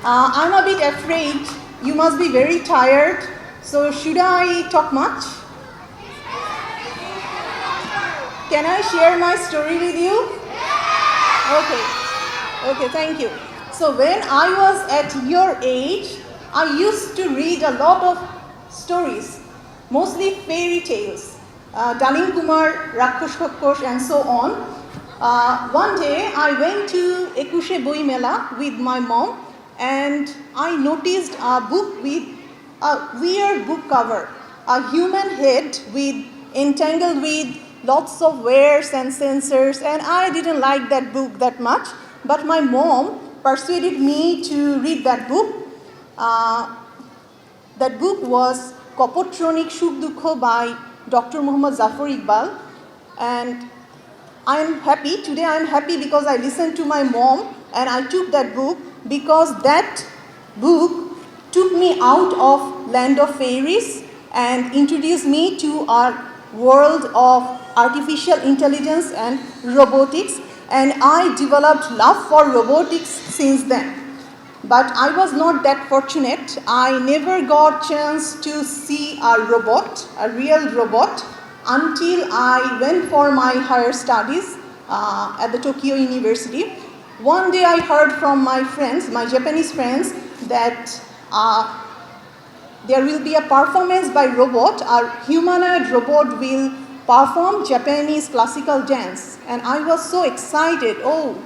I'm a bit afraid. You must be very tired. So should I talk much? Can I share my story with you? Okay. Okay, thank you. So when I was at your age, I used to read a lot of stories, mostly fairy tales, Dalin Kumar, Rakhosh Khokhosh, and so on. One day I went to Ekushe Boi Mela with my mom, and I noticed a book with a weird book cover, a human head with entangled with lots of wares and sensors, and I didn't like that book that much. But my mom persuaded me to read that book. That book was Kopotronik Shuk Dukho by Dr. Muhammad Zafar Iqbal. And I'm happy, today I'm happy because I listened to my mom and I took that book, because that book took me out of land of fairies and introduced me to our world of artificial intelligence and robotics, and I developed love for robotics since then. But I was not that fortunate. I never got chance to see a robot, a real robot, until I went for my higher studies at the Tokyo University. One day I heard from my friends, my Japanese friends, that there will be a performance by robot. A humanoid robot will perform Japanese classical dance. And I was so excited. Oh,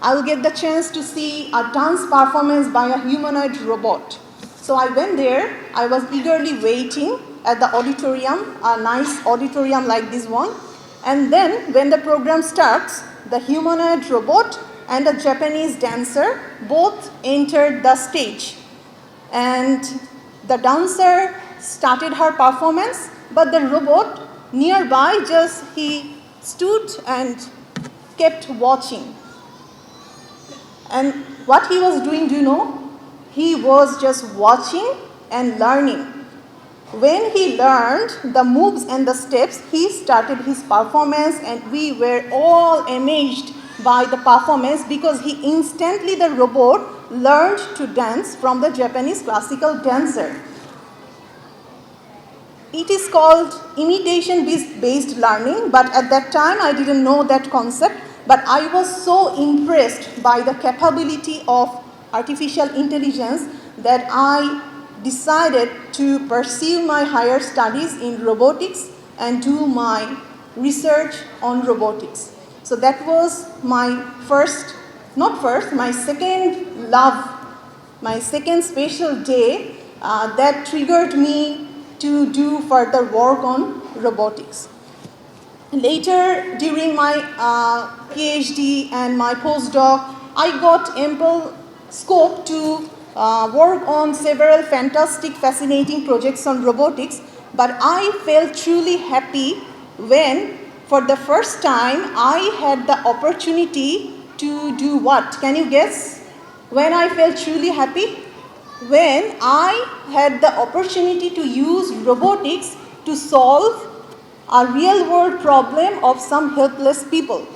I will get the chance to see a dance performance by a humanoid robot. So I went there. I was eagerly waiting at the auditorium, a nice auditorium like this one. And then when the program starts, the humanoid robot and a Japanese dancer both entered the stage. And the dancer started her performance, but the robot nearby he stood and kept watching. And what he was doing, do you know? He was just watching and learning. When he learned the moves and the steps, he started his performance, and we were all amazed by the performance, because the robot learned to dance from the Japanese classical dancer. It is called imitation-based learning, but at that time I didn't know that concept. But I was so impressed by the capability of artificial intelligence that I decided to pursue my higher studies in robotics and do my research on robotics. So that was my my second love, my second special day that triggered me to do further work on robotics. Later, during my PhD and my postdoc, I got ample scope to work on several fantastic, fascinating projects on robotics, but I felt truly happy when, for the first time, I had the opportunity to do what? Can you guess? When I felt truly happy? When I had the opportunity to use robotics to solve a real-world problem of some helpless people.